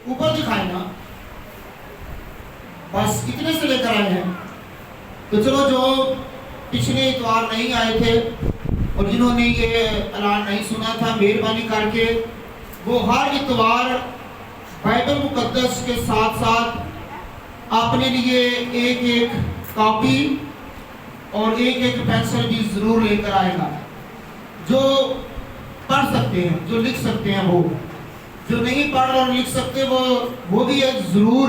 اوپر دکھائے نا، بس اتنے سے لے کر آئے ہیں. تو چلو جو پچھلے اتوار نہیں آئے تھے اور جنہوں نے یہ اعلان نہیں سنا تھا، مہربانی کر کے وہ ہر اتوار بائبل مقدس کے ساتھ ساتھ اپنے لیے ایک ایک کاپی اور ایک ایک پینسل بھی ضرور لے کر آئے گا. جو پڑھ سکتے ہیں، جو لکھ سکتے ہیں، وہ جو نہیں پڑھ اور لکھ سکتے وہ بھی ضرور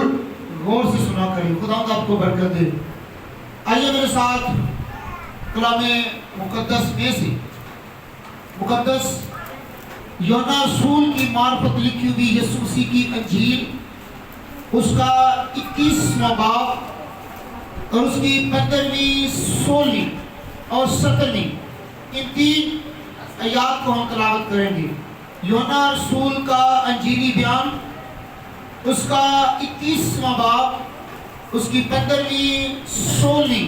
غور سے سنا کریں. خدا آپ کو برکت دے. آئیے میرے ساتھ کلام مقدس میں سے مقدس یوحنا رسول کی معرفت لکھی ہوئی یسوع مسیح کی انجیل، اس کا 21واں باب اور اس کی 15ویں، 16ویں اور 17ویں، ان 3 آیات کو ہم تلاوت کریں گے. یوحنا رسول کا انجیلی بیان، اس کا 21واں باب، اس کی 15ویں، 16ویں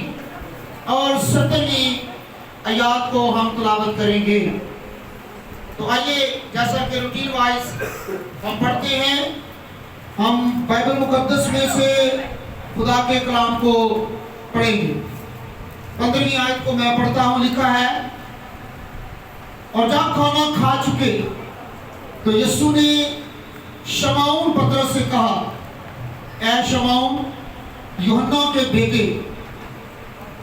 اور 17ویں آیات کو ہم تلاوت کریں گے. تو آئیے جیسا کہ روٹین وائز ہم پڑھتے ہیں، ہم بائبل مقدس میں سے خدا کے کلام کو پڑھیں گے. 15ویں آیت کو میں پڑھتا ہوں. لکھا ہے، اور جب کھانا کھا چکے تو یسوع نے شمعون پطرس سے کہا، اے شمعون یوحنا کے بیٹے،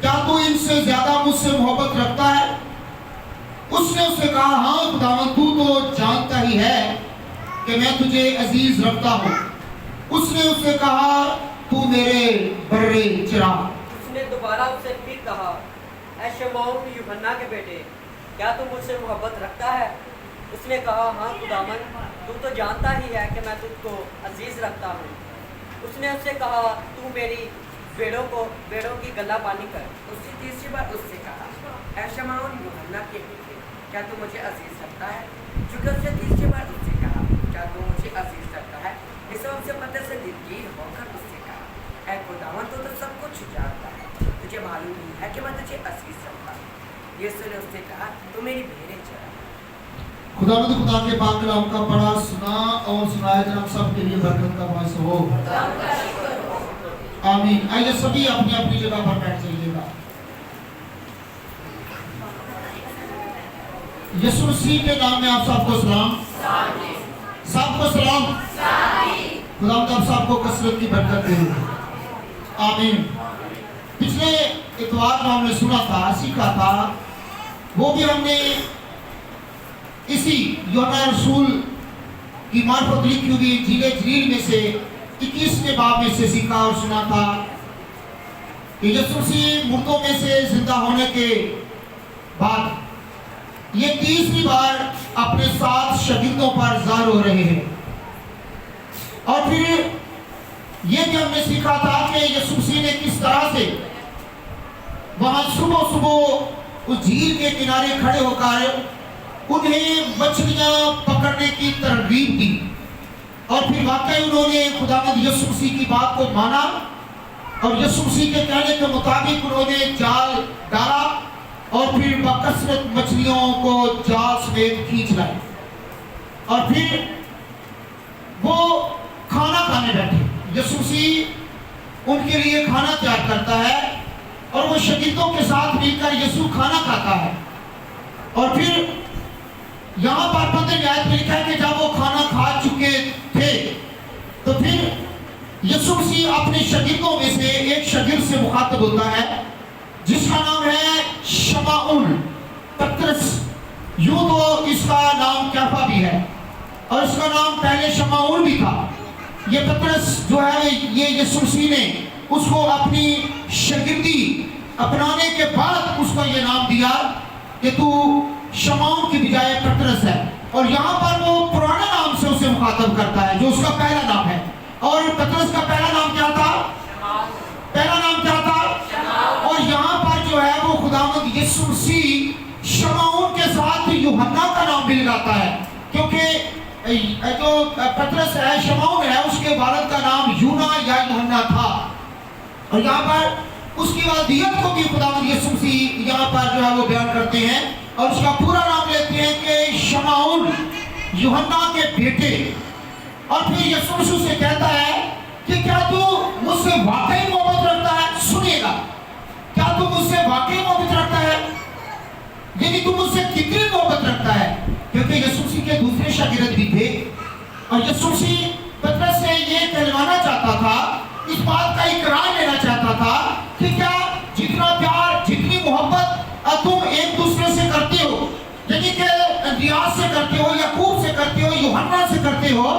کیا تو ان سے زیادہ مجھ سے محبت رکھتا ہے؟ اس نے اس سے کہا، ہاں خداوند، تو جانتا ہی ہے کہ میں تجھے عزیز رکھتا ہوں. اس نے اس سے کہا، تو میرے برے چرا. اس نے دوبارہ اس سے پھر کہا، اے شمعون یوحنا کے بیٹے، کیا تو مجھ سے محبت رکھتا ہے؟ اس نے کہا، ہاں خداوند، تو جانتا ہی ہے کہ میں تجھ کو عزیز رکھتا ہوں. اس نے اس سے کہا، تو میری بیڑوں کی گلہ بانی کر. اس نے تیسری بار اس سے کہا، اے شمعون یوحنا کے بیٹے، کیا تو مجھے عزیز رکھتا ہے؟ چونکہ اس نے تیسری بار اس سے کہا، کیا تو مجھے عزیز رکھتا ہے، اس وقت سے پترس سے دلگیر ہو کر اس سے کہا، اے خداوند، تو سب کچھ جانتا ہے، تجھے معلوم ہی ہے کہ میں تجھے عزیز رکھتا ہوں. یسوع نے اس سے کہا، تو میری بھیڑیں چرا. خدا کے پاک کلام کا پڑھا، سنا اور سنایا جناب سب کے لیے برکت کا باعث ہو. آمین. آئیے سبھی اپنی اپنی جگہ پر بیٹھ جائیے گا. یسوع مسیح کے نام میں آپ سب کو سلام. سب کو سلام. خدا آپ سب کو کثرت کی برکت دے. آمین. پچھلے اتوار میں ہم نے سنا تھا، سیکھا تھا، وہ بھی ہم نے اسی یوحنا رسول کی معرفت لکھی ہوئی انجیل جلیل میں سے 21ویں باب میں سے سیکھا اور سنا تھا کہ یسوع مسیح مردوں میں سے زندہ ہونے کے بعد یہ 30ویں بار اپنے 7 شاگردوں پر ظاہر ہو رہے ہیں. اور پھر یہ بھی ہم نے سیکھا تھا کہ یسوع مسیح نے کس طرح سے وہاں صبح اس جھیل کے کنارے کھڑے ہو کر انہیں مچھلیاں پکڑنے کی ترغیب دی، اور پھر واقعی انہوں نے خداوند یسوع مسیح کی بات کو مانا اور یسوع مسیح کے کہنے کے مطابق انہوں نے جال ڈالا اور پھر بکثرت مچھلیوں کو جال سمیت کھینچ لائے. اور پھر وہ کھانا کھانے بیٹھے. یسوع مسیح ان کے لیے کھانا تیار کرتا ہے اور وہ شاگردوں کے ساتھ مل کر یسوع کھانا کھاتا ہے. اور پھر یہاں پر 15ویں آیت میں لکھا ہے کہ جب وہ کھانا کھا چکے تھے تو پھر یسوع مسیح اپنے شاگردوں میں سے ایک شاگرد سے مخاطب ہوتا ہے جس کا نام ہے شمعون پطرس. یوں تو اس کا نام کیفا بھی ہے اور اس کا نام پہلے شمعون بھی تھا. یہ پطرس جو ہے یہ یسوع مسیح نے اس کو اپنی شاگردی اپنانے کے بعد اس کو یہ نام دیا کہ تو شمعون کی بجائے پطرس ہے. اور یہاں پر وہ پرانا نام سے اسے مخاطب کرتا ہے جو اس کا پہلا نام ہے. اور پطرس کا پہلا نام کیا تھا؟ پہلا نام کیا تھا؟ اور یہاں پر جو ہے وہ خداوند یسوع مسیح شمعون کے ساتھ یوحنا کا نام بھی لگاتا ہے، کیونکہ جو پطرس ہے، شمعون ہے، اس کے والد کا نام یونا یا یوحنا تھا. اور یہاں پر اس کی والدیت کو بھی خداوند یسوع مسیح یہاں پر جو ہے وہ بیان کرتے ہیں اور اس کا پورا نام لیتے ہیں کہ شمعون یوحنا کے بیٹے. اور پھر یسوع مسیح سے کہتا ہے کہ کیا تو مجھ سے واقعی محبت رکھتا ہے؟ سنیے گا، کیا تو مجھ سے واقعی محبت رکھتا ہے؟ یعنی تو مجھ سے کتنی محبت رکھتا ہے؟ کیونکہ یسوع مسیح کے دوسرے شاگرد بھی تھے اور یسوع مسیح پطرس سے یہ کہلوانا چاہتا تھا، اس بات کا اقرار لینا چاہتا تھا کہ کیا جتنا پیار، جتنی محبت تم ایک دوسرے سے کرتے ہو، یعنی کہ اندریاس سے کرتے ہو، یعقوب سے کرتے ہو، یوحنا سے کرتے ہو،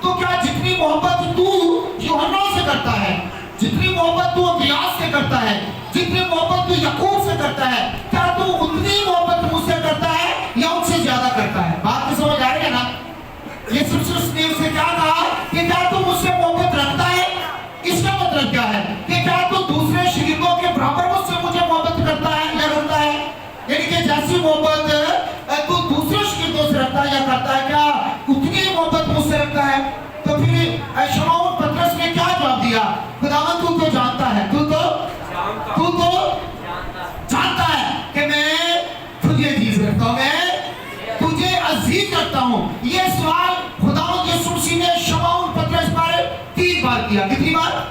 تو کیا جتنی محبت تو یوحنا سے کرتا ہے، جتنی محبت تو اندریاس سے کرتا ہے، جتنی محبت تو یعقوب سے کرتا ہے، کیا تو اتنی محبت مجھ سے کرتا ہے یا ان سے زیادہ کرتا ہے؟ بات کو سمجھ آ رہی ہے نا؟ یسوع نے اسے کیا کہا کہ کیا تو مجھ سے محبت رکھتا ہے؟ اس کا مطلب کیا ہے کہ کیا تو دوسرے شاگردوں کے برابر مجھ سے مجھے محبت کرتا ہے یا رکھتا ہے؟ یعنی کہ جیسی محبت تو دوسرے شاگردوں سے رکھتا ہے یا کرتا ہے، کیا اتنی محبت مجھ سے رکھتا ہے؟ تو پھر شمعون پطرس نے کیا جواب دیا؟ خداوند تو جانتا ہے، تو جانتا ہے کہ میں تجھے عزیز رکھتا ہوں، میں تجھے عزیز رکھتا ہوں۔ یہ سوال خداوند یسوع مسیح نے شمعون پطرس پر 3 بار کیا۔ کتنی بار؟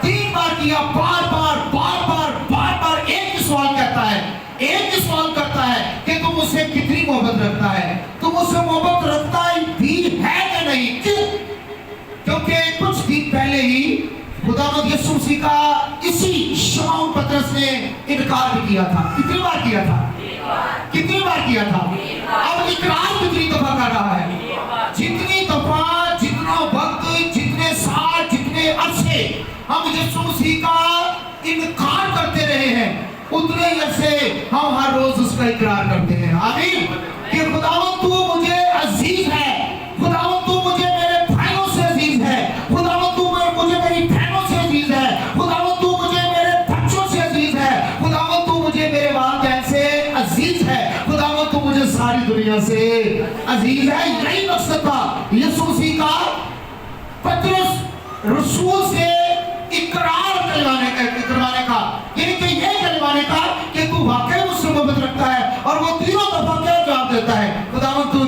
3 بار کیا، بار بار ایک ہی سوال کہتا ہے، ایک ہی سوال کرتا ہے کہ تم مجھ سے کتنی محبت رکھتا ہے؟ تم مجھ سے محبت رکھتا بھی ہے کہ نہیں؟ کیوں؟ کیونکہ کچھ دن پہلے ہی خداوند یسوع مسیح کا اسی شمعون پطرس نے انکار بھی کیا تھا۔ کتنی بار کیا تھا؟ کتنی بار کیا تھا؟ اب اقرار کتنی دفعہ کر رہا ہے؟ جتنی دفعہ، جتنا وقت، جتنے سال، جتنے عرصے ہم یسوع مسیح کا انکار کرتے رہے ہیں، اتنے عرصے ہم ہر روز اس کا اقرار کرتے ہیں۔ آمین۔ کہ خداوند تو مجھے عزیز ہے، خداوند تو مجھے میرے بھائیوں سے عزیز ہے، خداوند تو مجھے میری بہنوں سے عزیز ہے، خداوند تو مجھے میرے بچوں سے عزیز ہے، خداوند تو مجھے میرے والدین سے عزیز ہے، خداوند تو مجھے ساری دنیا سے عزیز ہے۔ یہی مقصد تھا یسوع مسیح کا پطرس رسول سے اقرار کروانے کا، یعنی کہ یہ کہلوانے کا کہ تو واقعی مجھ سے محبت رکھتا ہے۔ اور وہ 3 دفعہ کیا جواب دیتا ہے؟ خداوند تو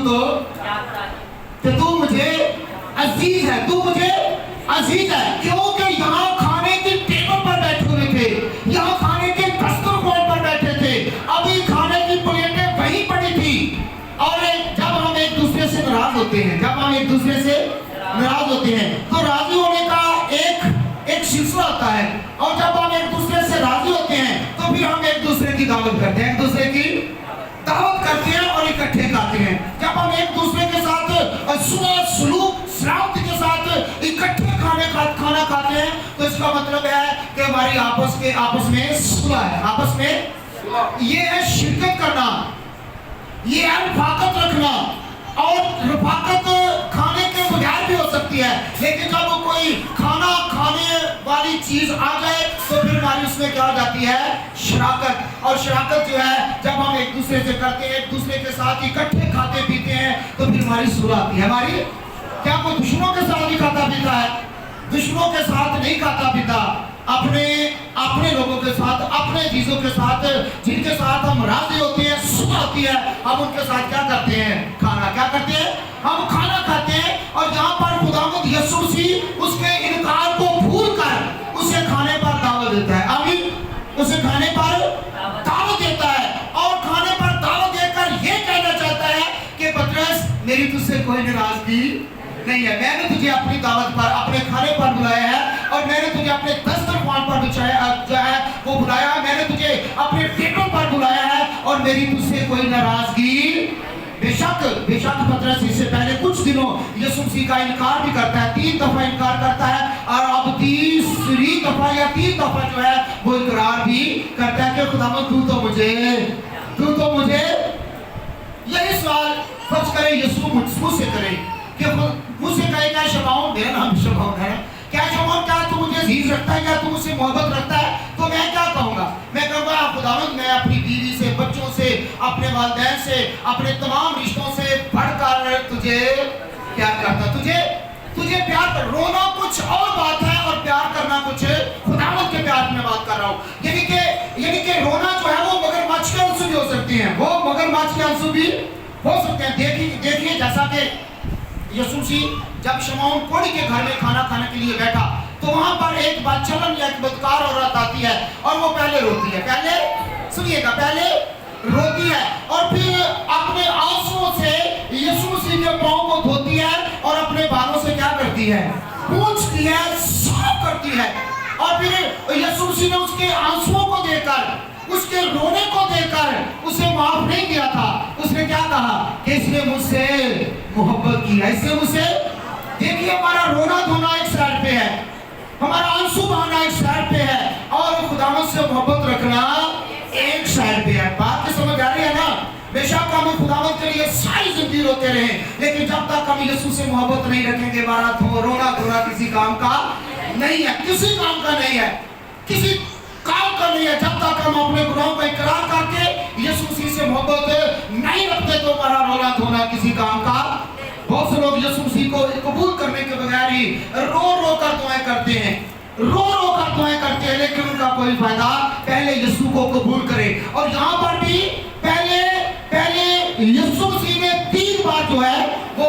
مجھے عزیز ہے، تو مجھے عزیز ہے۔ کیونکہ یہاں کھانے کے ٹیبل پر بیٹھے ہوئے تھے، یہاں کھانے کے دسترخوان پر بیٹھے تھے، ابھی کھانے کی پلیٹیں وہیں پڑی تھی۔ اور جب ہم ایک دوسرے سے ناراض ہوتے ہیں، تو راضی ہونے کا ایک سلسلہ ہوتا ہے، اور جب ہم ایک دوسرے سے راضی ہوتے ہیں تو پھر ہم ایک دوسرے کی دعوت کرتے ہیں، ایک دوسرے کی دعوت کرتے ہیں اور اکٹھے کھاتے ہیں۔ جب ہم ایک دوسرے کے ساتھ سلوک سلامتی کے ساتھ اکٹھے کھانا کھاتے ہیں تو اس کا مطلب ہے کہ ہماری آپس میں صلح ہے، آپس میں یہ ہے شرکت کرنا، یہ ہے رفاقت رکھنا۔ اور رفاقت کھانے کے بغیر بھی ہو سکتی ہے، لیکن جب کوئی کھانا کھانے والی چیز آ جائے تو پھر ہماری اس میں کیا ہو جاتی ہے؟ شراکت۔ اور شراکت جو ہے جب ہم ایک دوسرے سے کرتے ہیں، ایک دوسرے کے ساتھ اکٹھے کھاتے پیتے ہیں تو پھر ہماری صلح آتی ہے۔ ہماری کیا کوئی دشمنوں کے ساتھ نہیں کھاتا پیتا ہے؟ دشمنوں کے ساتھ نہیں کھاتا پیتا، اپنے لوگوں کے ساتھ، اپنے چیزوں کے ساتھ، جن کے ساتھ ہم راضی ہوتے ہیں، صلح ہوتی ہے، ہم ان کے ساتھ کیا کرتے ہیں؟ کیا کرتے ہیں؟ ہم کھانا کھاتے ہیں۔ اور جہاں پر خداوند یسوع مسیح اس کے انکار کو بھول کر اسے کھانے پر دعوت دیتا ہے۔ آمین۔ اسے کھانے پر دعوت دیتا ہے، اور کھانے پر دعوت دے کر یہ کہنا چاہتا ہے کہ پطرس میری تجھ سے کوئی ناراضگی نہیں ہے، میں نے تجھے اپنی دعوت پر، اپنے کھانے پر بلایا ہے، اور میں نے تجھے اپنے دسترخوان پر جو ہے وہ بلایا ہے، میں نے تجھے اپنے ٹیبل پر بلایا ہے، اور میری تجھ سے کوئی ناراضگی۔ بے شک پطرس اس سے پہلے کچھ دنوں یسوع مسیح کا انکار بھی کرتا ہے، 3 دفعہ انکار کرتا ہے، اور اب تیسری دفعہ یا 3 دفعہ جو ہے وہ اقرار بھی کرتا ہے کہ خداوند تو تو مجھے یہی سوال فرض کرے یسوع مجھ سے کرے کہ مجھ سے کہے کیا شمعون، میرا نام شمعون ہے، کیا شمعون کیا تو مجھے عزیز رکھتا ہے، کیا تو مجھ سے محبت رکھتا ہے؟ تو میں کیا کہوں گا؟ میں کہوں گا خداوند میں اپنی بیوی سے، بچوں سے، اپنے والدین سے، اپنے تمام رشتوں سے بڑھ کر تجھے پیار کرتا، تجھے پیار کر۔ رونا کچھ اور بات ہے اور پیار کرنا کچھ خداوند کے پیار میں بات کر رہا ہوں۔ یعنی کہ رونا جو ہے وہ مگرمچھ کے آنسو بھی ہو سکتے ہیں، وہ مگرمچھ کے آنسو بھی ہو سکتے ہیں۔ دیکھیے جیسا کہ यीशु मसीह जब शमौन कोढ़ी के घर में खाना खाने के लिए बैठा तो वहां पर एक बदचलन या एक बदकार औरत आती है और वो पहले रोती है, पहले सुनिएगा, पहले रोती है और फिर अपने आंसुओं से यीशु मसीह के पांव को धोती है और अपने बालों से क्या करती है, पोंछती है, साफ करती है। और फिर यीशु मसीह ने उसके आंसुओं को देखकर, उसके रोने को देखकर उसे माफ नहीं किया था। उसने क्या कहा कि इसने मुझसे मोहब्बत की है, इसने मुझसे, देखिए हमारा रोना धोना एक साइड पे है, हमारा आंसू बहाना एक साइड पे है और खुदावंद से मोहब्बत रखना एक साइड पे है। बात तो समझ आ रही है ना? बेशक हम खुदावंद के लिए सारी जिंदगी रोते रहे, लेकिन जब तक हम यीशु से मोहब्बत नहीं रखेंगे हमारा रोना धोना किसी काम का नहीं है, किसी काम का नहीं है, किसी काम का नहीं है। जब तक हम अपने गुनाहों का इकरार करके यीशु मसीह से मोहब्बत नहीं रखते तो हमारा रोना धोना किसी काम का। बहुत से लोग यीशु मसीह को कबूल करने के बगैर ही रो रो कर दुआएं करते हैं, रो रो कर दुआएं करते हैं, लेकिन उनका कोई फायदा। पहले यीशु को कबूल करें। और यहाँ पर भी पहले यीशु मसीह ने 3 बार जो है वो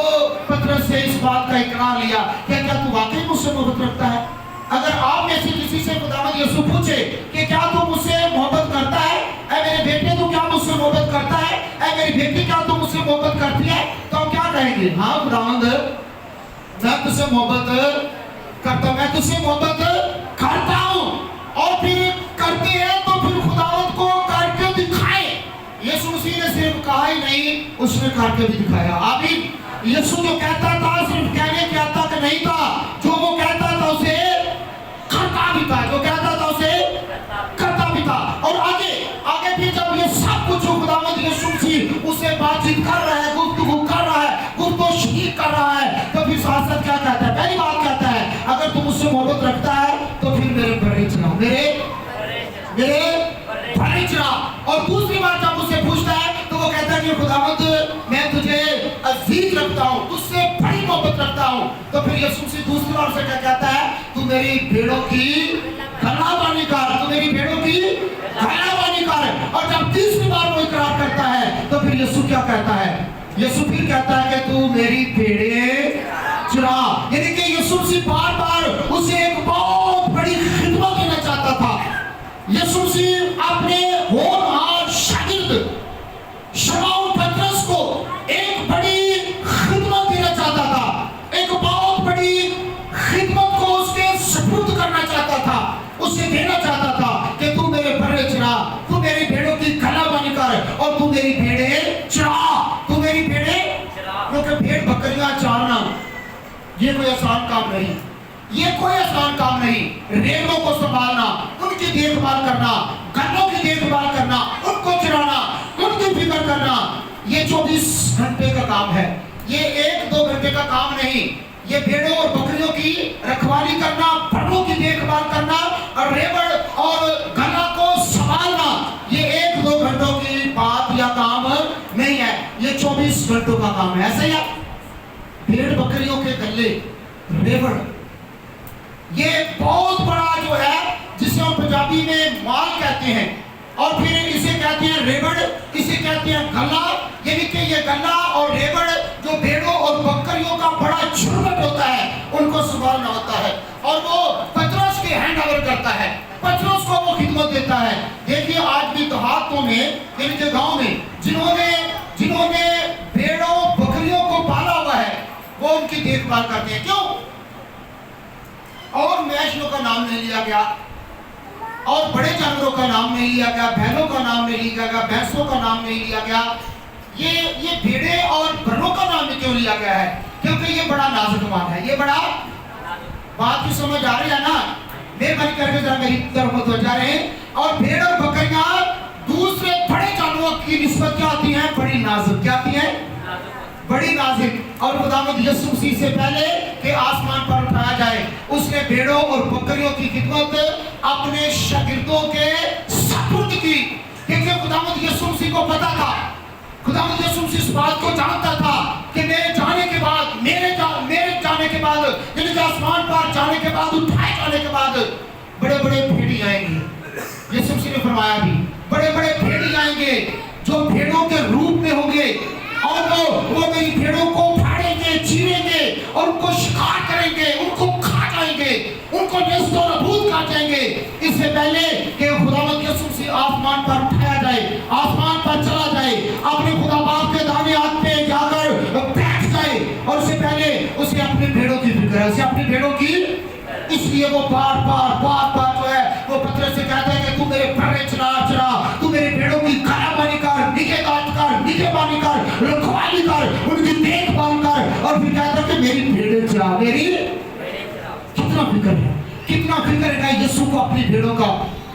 पतरस से इस बात का इकरार लिया कि क्या तू वाकई मुझसे मोहब्बत रखता है? अगर आप में से किसी से खुदावंद यीशु पूछे कि क्या तू मुझसे मोहब्बत करता है, ऐ मेरे बेटे तू क्या मुझसे मोहब्बत करता है, ऐ मेरी बेटी क्या तू मुझसे मोहब्बत करती है, तो हम क्या कहेंगे? हाँ खुदावंद मैं तुझसे मोहब्बत करता हूं, मैं तुझसे मोहब्बत करता हूं। और फिर करते हैं तो फिर खुदावंद को करके दिखाए। यीशु मसीह ने सिर्फ कहा ही नहीं, उसने करके भी दिखाया। आमीन। यीशु जो कहता था सिर्फ कहने के हद तक नहीं था, जो वो कहता था उसे करता भी था, जो कहता था उसे करता भी था। और आगे फिर जब ये सब कुछ खुदावंद यीशु मसीह उससे बातचीत कर रहा है, गुफ्तगू कर रहा है, गुफ्तगू कर रहा है, तो फिर साथ साथ क्या कहता है? पहली बात कहता है अगर तुम मुझसे मोहब्बत रखता है तो फिर मेरे परे चढ़ाओ, मेरे परे चढ़ाओ। और दूसरी बात जब उससे पूछता है तो वो कहता है कि खुदावंद मैं तुझे अजीज रखता हूँ, तुझसे बड़ी मोहब्बत रखता हूँ। तो फिर यीशु मसीह दूसरी बार से क्या कहता है? तू मेरी भेड़ों की गलाबानी कर, तू मेरी भेड़ों की गलाबानी कर। और जब तीसरी बार वो इकरार करता है तो फिर यीशु क्या कहता है? यीशु फिर कहता है कि तू मेरी भेड़ें चरा। यानी कि यीशु मसीह बार बार उसे एक बहुत बड़ी खिदमत देना चाहता था। यीशु मसीह अपने होनहार शागिर्द शमौन पतरस को एक बड़ी खिदमत देना चाहता था, एक बहुत बड़ी खिदमत को उसके सुपुर्द करना चाहता था, उसे देना चाहता था कि तू मेरे बड़े चरा, तू मेरी भेड़ों की गलाबानी कर और तू मेरी भेड़ें चरा, तू मेरी भेड़ें चरा। क्योंकि भेड़ बकरियां चारना ये कोई आसान काम नहीं, ये कोई आसान काम नहीं। रेंगों को संभालना, उनकी देखभाल करना, गन्नों की देखभाल करना, उनको चराना, उनकी फिक्र करना, ये 24 घंटे का काम है, ये 1-2 घंटे का काम नहीं। ये भेड़ों और बकरियों की रखवाली करना, बड़ों की देखभाल करना और रेवड़ और गन्ना को संभालना, ये 1-2 घंटों की बात या काम नहीं है, ये 24 घंटों का काम है। ऐसे ही भेड़ बकरियों के गल्ले, रेवड़, ये बहुत बड़ा जो है जिसे हम पंजाबी में माल कहते हैं, और फिर इसे कहते हैं रेवड़, इसे कहते हैं गल्ला। यानी कि ये गल्ला और रेवड़ जो भेड़ों और बकरियों का बड़ा झुंड होता है, उनको संभालना होता है, और वो पतरस के हैंड ओवर करता है, पतरस को वो खिदमत देता है। देखिए आज भी देहातों में, यानी कि गाँव में जिन्होंने भेड़ों बकरियों को पाला हुआ है वो उनकी देखभाल करते हैं। क्यों? और मैशों का नाम नहीं लिया गया, और बड़े जानवरों का नाम नहीं लिया गया, बैलों का नाम नहीं लिया गया, भैंसों का नाम नहीं लिया गया, ये भेड़े और बकरों का नाम क्यों लिया गया है? क्योंकि ये बड़ा नाजुक माल है, ये बड़ा, बात की समझ आ रही है ना? मेहरबानी करके जरा मेरी तरफ मुतवज्जा रहें। और भेड़ और बकरियां दूसरे बड़े जानवरों की निस्बत क्या आती हैं? बड़ी नाजुक, क्या आती हैं? बड़ी नाजुक। और खुदावंद यीशु मसीह से पहले कि आसमान पर उठाया जाए, उसने भेड़ों और बकरियों की खिदमत अपने शागिर्दों के सपुर्द की। क्योंकि खुदावंद यीशु मसीह को पता था, खुदावंद यीशु मसीह इस बात को जानता था कि मेरे जाने के बाद, मेरे जाने के बाद, यानी आसमान पर जाने के बाद, उठाए जाने के बाद बड़े बड़े भेड़ी आएंगे। यीशु मसीह ने फरमाया भी, बड़े बड़े भेड़ी आएंगे जो भेड़ों के रूप में होंगे, और वो मेरी भेड़ों को फाड़ेंगे, चीरेंगे, اور ان کو شکار کریں گے, ان کو کھا جائیں گے, ان کو نیست و نابود کر جائیں گے. اس سے پہلے کہ خداوند یسوع مسیح آسمان پر اٹھایا جائے, آسمان پر چلا جائے, اپنے خدا باپ کے دائیں ہاتھ پہ جا کر بیٹھ جائے, اور اس سے پہلے اسے اپنی بھیڑوں کی فکر ہے, اسے اپنی بھیڑوں کی. اس لیے وہ بار بار جو ہے وہ پترس سے کہتا ہے کہ تو میرے بھیڑے چرا, تو میرے بھیڑوں کی کھڑابانی کر, نگہبانی کر, رکھوالی کر, ان کی دیکھ بھال کر. اور پھر کہتا ہے کہ میری بھیڑیں چرا, میری. کتنا فکر ہے, کتنا فکر ہے یسوع کو اپنی بھیڑوں کا,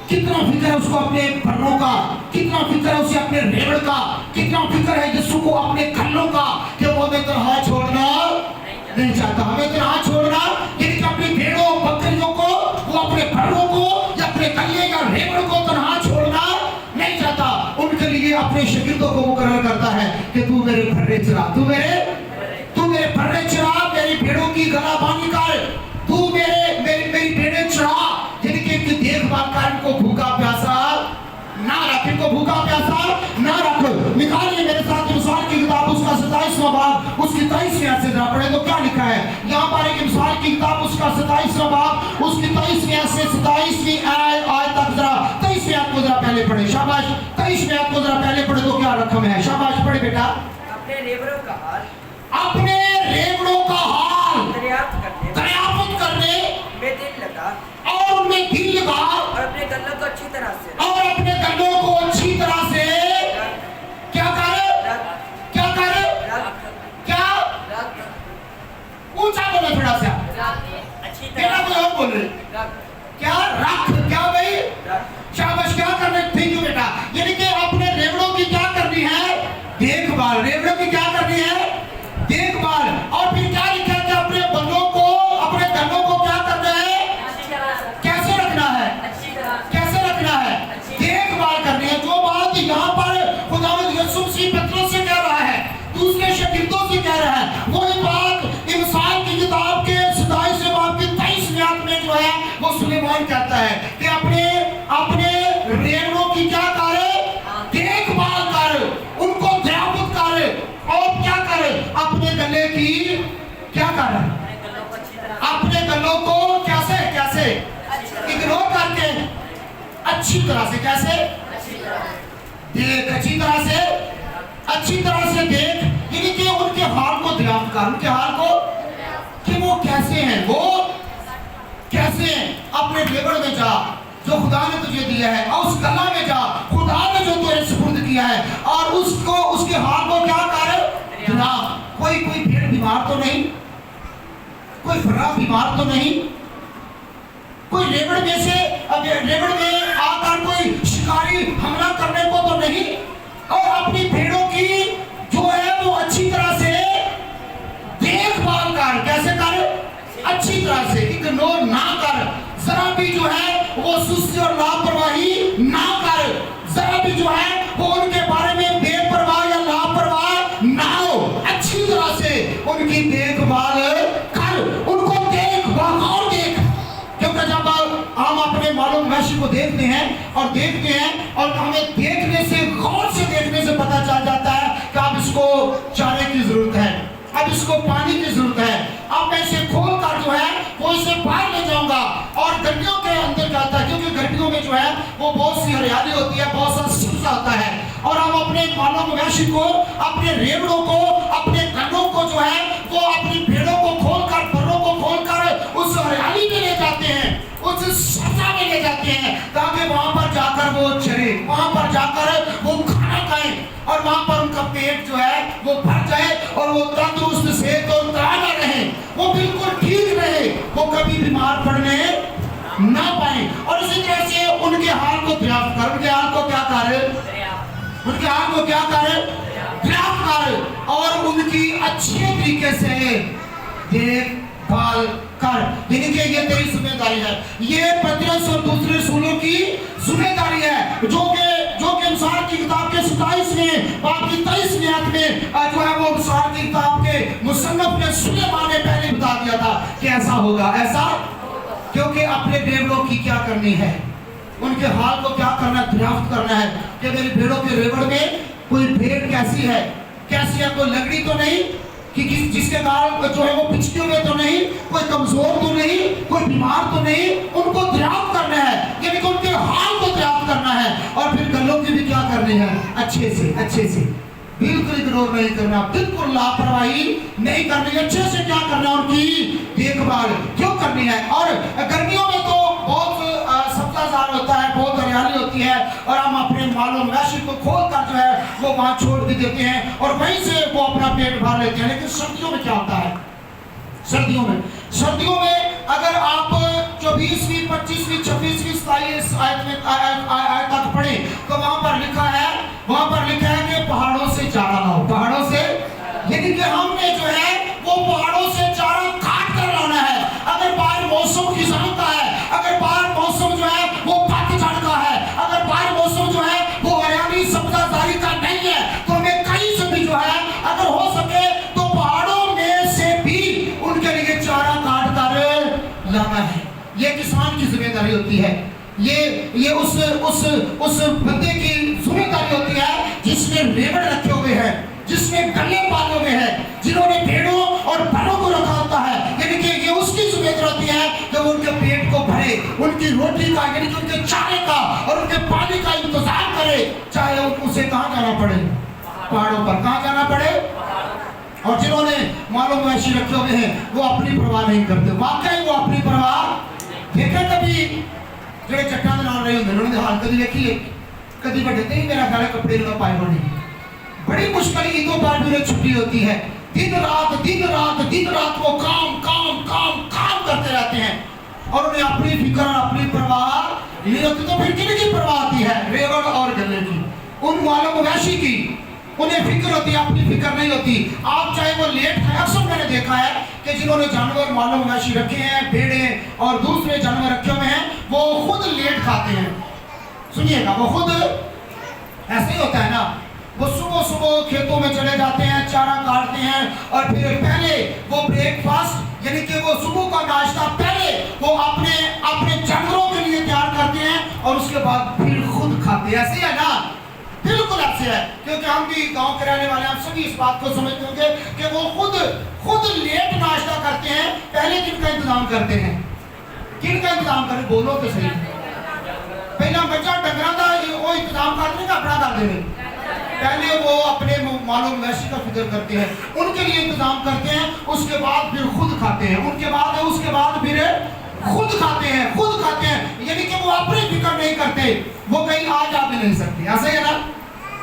کتنا فکر ہے اس کو اپنے پروں کا, کتنا فکر ہے اسے اپنے ریوڑ کا, کتنا فکر ہے یسوع کو اپنے گھروں کا, کہ وہ ہمیں تنہا چھوڑنا نہیں چاہتا. ہمیں تنہا چھوڑنا یعنی کہ اپنی بھیڑوں بکریوں کو, وہ اپنے پروں کو یا اپنے گلے یا ریوڑ کو تنہا چھوڑنا نہیں چاہتا. ان کے لیے اپنے شاگردوں کو مقرر کرتا ہے کہ تو میرے بھیڑے چرا, تو میرے بھیڑے چرا, میری بھیڑوں کی گلابانی کر, تو میری بھیڑیں چرا, یعنی کہ ان کی دیکھ بھال کر, ان کو بھوکا پیاسا نہ رکھ, ان کو بھوکا پیاسا نہ رکھ. نکالیے میرے ساتھ مثال کی کتاب اس کا 27واں باب, اس کی 23ویں آیت سے ذرا پڑھیں تو کیا لکھا ہے یہاں پر. ایک مثال کی کتاب اس کا 27واں باب, اس کی 23ویں آیت سے 27ویں آیت تک, ذرا 23ویں آیت کو ذرا پہلے پڑھیں. شاباش, 23ویں آیت کو ذرا پہلے پڑھیں تو کیا رقم ہے. شاباش, پڑھے بیٹا. اپنے ریوڑوں کا حال دریافت کرنے میں دل لگا, اور ان میں دل لگا, اور اپنے گلوں کو اچھی طرح سے کیا اونچا بولے تھوڑا سا, بیٹا کوئی اور بول رہے کیا رکھ, کیا بھائی شاباش, کیا کرنے تھینک یو بیٹا. یعنی کہ اپنے ریوڑوں کی کیا کرنی ہے, دیکھ بھال. ریوڑوں کی کیا کرنی ہے, دیکھ بھال. اور پھر کیا لکھا ہے کہ اپنے بندوں کو, اپنے گھروں کو کیا کرنا ہے, کیسے رکھنا ہے, دیکھ بھال کرنی ہے. جو بات یہاں پر خداوند یسوع مسیح پترس سے کہہ رہا ہے, دوسرے شاگردوں سے کہہ رہا ہے, وہی بات مثال کی کتاب کے 27ویں باب کی 23ویں آیت میں جو ہے وہ سلیمان کہتا ہے کہ اپنے ریوڑوں کی کیا کرے, دیکھ بھال کر, ان کو دریافت کر, اور کیا کرے, اپنے گلے کی کیا کر, اپنے گلوں کو کیسے اگنور کر کے اچھی طرح سے, کیسے دیکھ, اچھی طرح سے دیکھ. یعنی کہ ان کے حال کو دریافت کر, ان کے حال کو کہ وہ کیسے ہیں, اپنے ریوڑ میں جا جو خدا نے تجھے دیا ہے, اور اس گلا میں جا خدا نے جو تجھے سپرد کیا ہے, اور اس کے حال کو کیا کر دریافت. کوئی بھیڑ بیمار تو نہیں, کوئی فرا بیمار تو نہیں, کوئی ریوڑ میں آ کر کوئی شکاری حملہ کرنے کو تو نہیں, اور اپنی بھیڑوں کی جو ہے وہ اچھی طرح سے دیکھ بھال کر, کیسے کر, اچھی طرح سے, اگنور نہ کر, ذرا بھی جو ہے وہ سستی اور لاپرواہی نہ کر, ذرا بھی جو ہے وہ ان کے بارے میں بے پرواہ یا لاپرواہ نہ ہو, اچھی طرح سے ان کی دیکھ بھال کر, ان کو دیکھ بغور دیکھ. کیونکہ جب ہم اپنے معلوم مویشی کو دیکھتے ہیں اور ہمیں دیکھنے سے, غور سے دیکھنے سے پتہ چل جاتا ہے کہ اب اس کو چارے کی ضرورت ہے, اب اس کو پانی کی ضرورت ہے, اب میں اسے کھول کر جو ہے وہ اسے باہر لے جاؤں گا. اور گرمیوں کے اندر جاتا ہے, کیونکہ گرمیوں میں جو ہے وہ بہت سی ہریالی ہوتی ہے, بہت سا سبزہ ہوتا ہے, اور ہم اپنے معلوم مویشی کو, اپنے ریوڑوں کو, اپنے گنوں کو جو ہے وہ اپنی بھیڑوں کو کھول کر, پروں کو کھول کر اس ہریالی میں لے جاتے ہیں, اس سبزہ میں لے جاتے ہیں, تاکہ وہاں پر جا کر وہ چرے, وہاں پر جا کر وہ کھانا کھائیں, اور وہاں پر ان کا پیٹ جو ہے وہ بھر جائے, اور وہ تندرست صحت اور تازہ رہیں, وہ بالکل ٹھیک رہے, وہ کبھی بیمار پڑنے نہ پائیں. اور اسی طرح سے ان کے حال کو دریافت کر, ان کے حال کو کیا کر, دریافت کر, اور ان کی اچھے طریقے سے دیکھ بھال کر. یعنی کہ یہ تیری ذمہ داری ہے, یہ پترس اور دوسرے رسولوں کی ذمہ داری ہے, جو کہ مثال کی کتاب کے 27ویں باب کی 23ویں آیت میں جو ہے وہ مثال کی کتاب کے مصنف نے سلیمان نے پہلے بتا دیا تھا کہ ایسا ہوگا, ایسا, کیونکہ اپنے ریوڑوں کی کیا کرنی ہے, ان کے حال کو کیا کرنا ہے, دریافت کرنا ہے کہ میری بھیڑوں کے ریوڑ میں کوئی بھیڑ کیسی ہے, کوئی لنگڑی تو نہیں, कि जिसके कारण जो है वो पिछड़े हुए तो नहीं, कोई कमजोर तो नहीं, कोई बीमार तो नहीं, उनको दरियाफ्त करना है, यानी कि उनके हाल को दरियाफ्त करना है और फिर गलों की भी क्या करनी है, अच्छे से बिल्कुल इग्नोर नहीं करना, बिल्कुल लापरवाही नहीं करनी, अच्छे से क्या करना है, उनकी देखभाल क्यों करनी है। और गर्मियों में तो बहुत सब्जाजार होता है, बहुत हरियाली होती है और हम अपने मालों मवेशी को खोल कर जो है वो वहाँ छोड़ भी देते हैं और वहीं से वो अपना पेट भर लेते हैं। लेकिन सर्दियों में क्या होता है, सर्दियों में अगर आप 24वीं 25वीं 26वीं 27 आयत तक पढ़े तो वहाँ पर लिखा है कि पहाड़ों से चारा लाओ, पहाड़ों से, यानी कि हमने जो है वो पहाड़ों से चारा काट कर लाना है। अगर बाहर मौसम खिजां का है, अगर बाहर मौसम जो है वो पतझड़ का है, अगर बाहर मौसम जो है वो हरियाली सब्जाजारी का नहीं है, तो हमें कहीं से भी जो है अगर हो सके तो पहाड़ों में से भी उनके लिए चारा काट कर लाना है। ये किसान की जिम्मेदारी होती है, ये उस बंदे की जिम्मेदारी होती है जिसने रेवड़ रखे हुए हैं, जिसने गले पाले हुए हैं, जिन्होंने भेड़ों और बलों को रखा होता है, यानी कि ये उसकी जिम्मेदारी होती है कि वो उनके पेट को भरे, उनकी रोटी का यानी कि उनके चारे का और उनके पानी का इंतजाम करे, चाहे उसे कहाँ जाना पड़े, पहाड़ों पर, कहाँ जाना पड़े। और जिन्होंने मालों मवेशी रखे हुए हैं वो अपनी परवाह नहीं करते, वाकई वो अपनी परवाह। देखे कभी जो चट्टान नाल रहे होंगे उन्होंने हाल कभी देखी, कभी बड़े नहीं, मेरा ख्याल है कपड़े उन्होंने पाए होने, बड़ी मुश्किल ईदों पर भी उन्हें छुट्टी होती है, दिन रात वो काम करते रहते हैं और उन्हें अपनी फिक्र और अपनी परवाह नहीं होती। तो फिर किन परवाह आती है, रेवड़ और गले की, उन मालों मवेशी की उन्हें फिक्र होती है, अपनी फिक्र नहीं होती। आप चाहे वो लेट खाए, अक्सर मैंने देखा है कि जिन्होंने जानवर मालों मवेशी रखे हैं, भेड़ें और दूसरे जानवर रखे हुए हैं, वो खुद लेट खाते हैं। सुनिएगा, वो खुद ऐसे ही होता है ना, वो सुबह खेतों में चले जाते हैं, चारा काटते हैं और फिर पहले वो ब्रेकफास्ट यानी कि वो सुबह का नाश्ता पहले वो अपने जानवरों के लिए तैयार करते हैं और उसके बाद फिर खुद खाते हैं। ऐसे है ना, बिल्कुल ऐसे है, क्योंकि हम भी गांव के रहने वाले, हम सभी इस बात को समझते होंगे कि वो खुद लेट नाश्ता करते हैं, पहले किन का इंतजाम करते हैं, किन का इंतजाम करें, बोलो तो सही। पहला बच्चा डंगरा का वो इंतजाम करते हैं, अपना कर देंगे, पहले वो अपने मालों मवेशी का फिक्र करते हैं, उनके लिए इंतजाम करते हैं, उसके बाद फिर खुद खाते हैं, उसके बाद फिर खुद खाते हैं, यानी कि वो अपनी फिक्र नहीं करते, वो कहीं आ जा भी नहीं सकते। ऐसा है ना,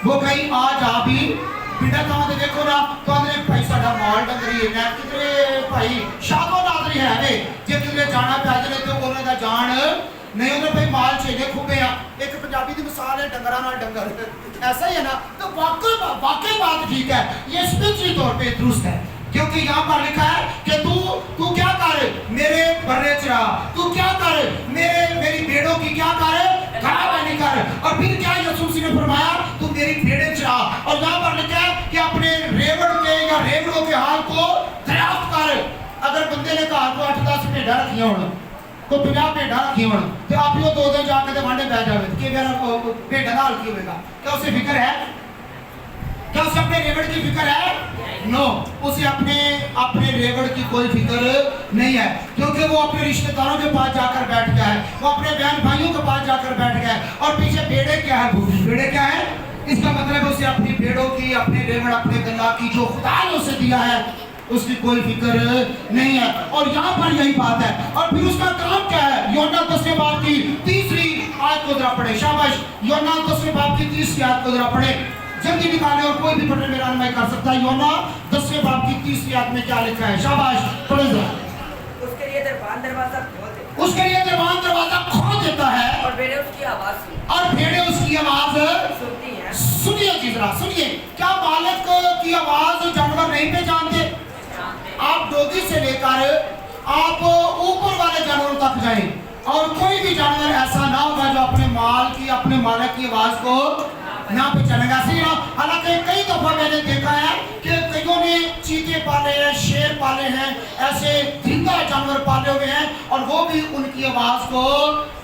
वो कहीं आ जा भी पिंडा तो देखो ना, तो अंदर भाई साडा माल डंगरी है, कितने भाई शादो नादरी है वे, जे कितने जाना पै जाए तो उन्होंने दा जान नहीं, उन्हें भाई माल चाहिए खूबे आ। एक पंजाबी की मिसाल है डंगरा नाल डंगर, ऐसा ही है ना। तो वाकई बात ठीक है, ये स्पिरिचुअली तौर पे दुरुस्त है, क्योंकि यहाँ पर लिखा है कि तू क्या कर, मेरे बर्रे चरा, तू क्या कर, मेरी भेड़ों की क्या कर, घराबानी कर। और फिर क्या यीशु मसीह ने फरमाया, तू मेरी भेड़ें चरा। और यहाँ पर लिखा है कि अपने रेवड़ के या रेवड़ों के हाल को दरियाफ्त कर। अगर बंदे ने कहा को 8-10 भेड़ा रखिया हो तो 50 भेड़ा रखी हो, तो आप यो 2 दिन जाके वांडे बह जावे कि मेरा भेड़ा का हाल की होगा, क्या उसे फिक्र है, क्या उसे अपने रेवड़ की फिक्र है? नो, उसे अपने रेवड़ की कोई फिक्र नहीं है, क्योंकि वो अपने रिश्तेदारों के पास जाकर बैठ गया है, वो अपने बहन भाइयों के पास जाकर बैठ गया है। और पीछे भेड़े क्या है, भूखी भेड़े क्या है, इसका मतलब उसे अपनी भेड़ों की, अपने रेवड़, अपने गला की जो खुदा ने उसे दिया है उसकी कोई फिक्र नहीं है। और यहाँ पर यही बात है। और फिर उसका काम क्या है, यूहन्ना 10वें बाब की 3री आयत को जरा पढ़े, शाबाश। यूहन्ना 10वें बाब की 3री आयत को जरा पढ़े, जल्दी निकाले और कोई भी पढ़ने में रानमाई कर सकता है। यूहन्ना 10वें बाब की 3री आयत में क्या लिखा है, शाबाश पढ़े जरा। उसके लिए दरबान दरवाजा खोल देता है और भेड़ें उसकी आवाज सुनती हैं। सुनिए जरा, सुनिए, क्या मालिक की आवाज जानवर नहीं पहचानते? आप डोगी से लेकर आप ऊपर वाले जानवरों तक जाएं और कोई भी जानवर ऐसा ना होगा जो अपने मालिक की आवाज को ना पहचानेगा। हालांकि कई दफा मैंने देखा है कि कईयों ने चीते पाले हैं, शेर पाले हैं, ऐसे जिंदा जानवर पाले हुए हैं और वो भी उनकी आवाज को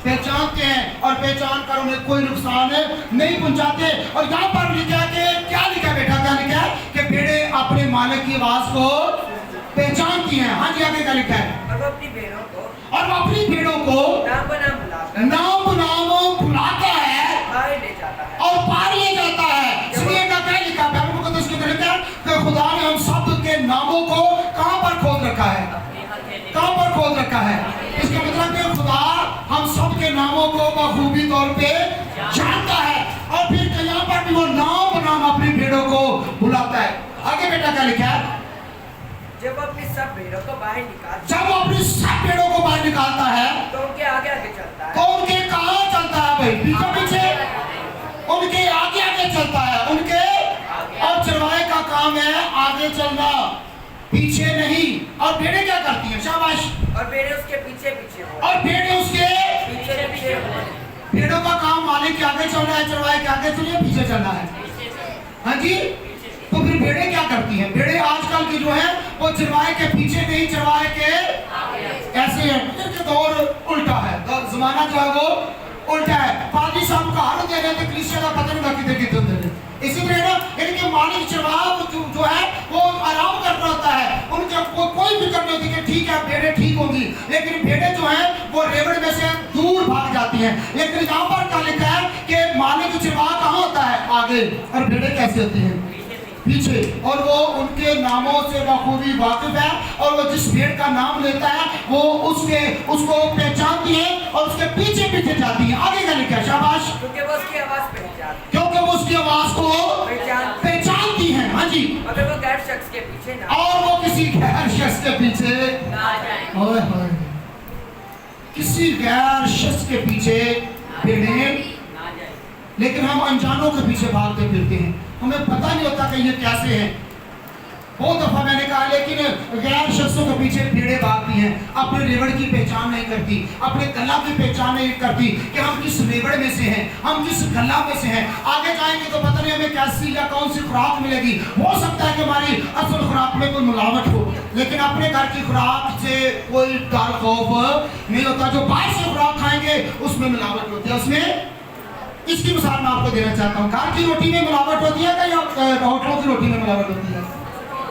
पहचानते हैं। और और पहचान कर उन्हें कोई नुकसान नहीं पहुंचाते। और यहाँ पर लिखा है कि क्या लिखा है बेटा, क्या लिखा है कि भेड़े अपने मालिक की आवाज को पहचानती हैं। हाँ जी, आगे क्या लिखा है, और वो अपनी भेड़ों को नाम बनाम बुलाता है बाहर ले जाता है और पार ले जाता है। इसलिए का क्या लिखा है, मुकद्दस के अंदर लिखा है कि खुदा ने हम सब के नामों को कहाँ पर खोद रखा है, कहाँ पर खोद रखा है। इसका मतलब कि खुदा हम सब के नामों को बखूबी तौर पे जानता है और फिर यहाँ पर भी वो नाम बनाम अपनी भेड़ों को बुलाता है। आगे बेटा क्या लिखा है, जब वो अपनी सब भेड़ों को बाहर निकालता जब वो अपनी सब भेड़ों को बाहर निकालता है तो उनके आगे आगे चलता है। तो उनके कहाँ चलता है भाई, पीछे पीछे, उनके आगे आगे चलता है उनके। और चरवाहे का काम है आगे चलना, पीछे नहीं। और भेड़े क्या करती हैं, शाबाश, और भेड़े उसके पीछे पीछे हो और भेड़े उसके पीछे पीछे हो। भेड़ों का काम मालिक के आगे चलना है, चरवाहे के आगे चलिए पीछे चलना है। हाँ जी, तो फिर भेड़े क्या करती हैं, भेड़े आजकल की जो है वो चरवाहे के पीछे नहीं, चरवाहे के ऐसे है। इनके दौर उल्टा है, जमाना जो है वो उल्टा है। पादरी साहब का हाल दे रहे थे कलीसिया का पता नहीं कितने कितने दे रहे। इसी तरह ना इनके मालिक चरवाहा जो है वो आराम कर रहा होता है, उनके कोई फिक्र नहीं होती कि ठीक है भेड़े ठीक होंगी, लेकिन भेड़े जो हैं वो रेवड़ में से दूर भाग जाती हैं। लेकिन यहाँ पर क्या लिखा है कि मालिक चरवाहा कहाँ होता है, आगे, और भेड़े कैसे होती हैं, पीछे। और वो उनके नामों से बखूबी वाकिफ है और वो जिस भेड़ का नाम लेता है वो उसको पहचानती है और उसके पीछे पीछे जाती है। आगे क्या लिखा है, शाबाश, क्योंकि वो उसकी आवाज पहचानती क्योंकि वो उसकी आवाज को पहचानती हैं। हाँ जी, अगर वो गैर शख्स के पीछे ना और वो किसी गैर शख्स के पीछे ना जाए। ओए होए, किसी गैर शख्स के पीछे फिरने, लेकिन हम अनजानों के पीछे भागते फिरते हैं, हमें पता नहीं होता कि ये कैसे हैं। बहुत दफा मैंने कहा, लेकिन गैर शख्सों के पीछे भेड़े भागती हैं, अपने रेवड़ की पहचान नहीं करती, अपने गला की पहचान नहीं करती कि हम किस रेवड़ में से हैं, हम किस गला में से हैं। आगे जाएंगे तो पता नहीं हमें कैसी या कौन सी खुराक मिलेगी। हो सकता है कि हमारी असल खुराक में कोई मिलावट हो, लेकिन अपने घर की खुराक से कोई डर खौफ नहीं होता। जो बाहर से खुराक खाएंगे उसमें मिलावट होती है। उसमें इसकी मिसाल मैं आपको देना चाहता हूँ, घर की रोटी में मिलावट होती है या होटलों की रोटी में मिलावट होती है?